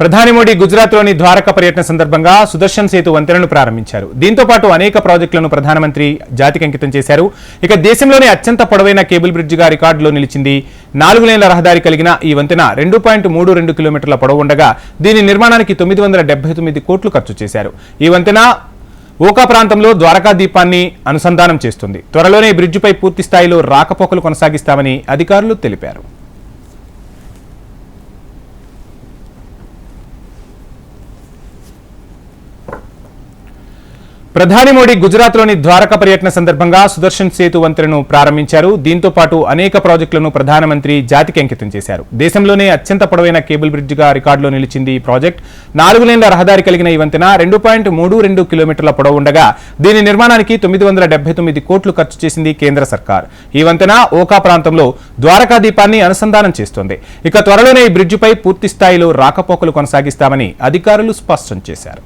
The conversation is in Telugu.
ప్రధాని మోడీ గుజరాత్లోని ద్వారకా పర్యటన సందర్భంగా సుదర్శన్ సేతు వంతెనను ప్రారంభించారు. దీంతో పాటు అనేక ప్రాజెక్టులను ప్రధానమంత్రి జాతికి అంకితం చేశారు. ఇక దేశంలోనే అత్యంత పొడవైన కేబుల్ బ్రిడ్జిగా రికార్డులో నిలిచింది. 4 లేన్ల రహదారి కలిగిన ఈ వంతెన 2.32 కిలోమీటర్ల పొడవు ఉండగా దీని నిర్మాణానికి 979 కోట్లు ఖర్చు చేశారు. ఈ వంతెన ఓకా ప్రాంతంలో ద్వారకా దీపాన్ని అనుసంధానం చేస్తుంది. త్వరలోనే బ్రిడ్జిపై పూర్తి స్థాయిలో రాకపోకలు కొనసాగిస్తామని అధికారులు తెలిపారు. ప్రధాని మోడీ గుజరాత్లోని ద్వారకా పర్యటన సందర్భంగా సుదర్శన్ సేతు వంతెనను ప్రారంభించారు. దీంతో పాటు అనేక ప్రాజెక్టులను ప్రధానమంత్రి జాతికి అంకితం చేశారు. దేశంలోనే అత్యంత పొడవైన కేబుల్ బ్రిడ్జిగా రికార్డులో నిలిచింది ఈ ప్రాజెక్ట్. 4 లేన్ల రహదారి కలిగిన ఈ వంతెన 2.32 కిలోమీటర్ల పొడవు ఉండగా దీని నిర్మాణానికి 979 కోట్లు ఖర్చు చేసింది కేంద్ర సర్కార్. ఈ వంతెన ఓకా ప్రాంతంలో ద్వారకా దీపాన్ని అనుసంధానం చేస్తోంది. ఇక త్వరలోనే ఈ బ్రిడ్జిపై పూర్తి స్థాయిలో రాకపోకలు కొనసాగిస్తామని అధికారులు స్పష్టం చేశారు.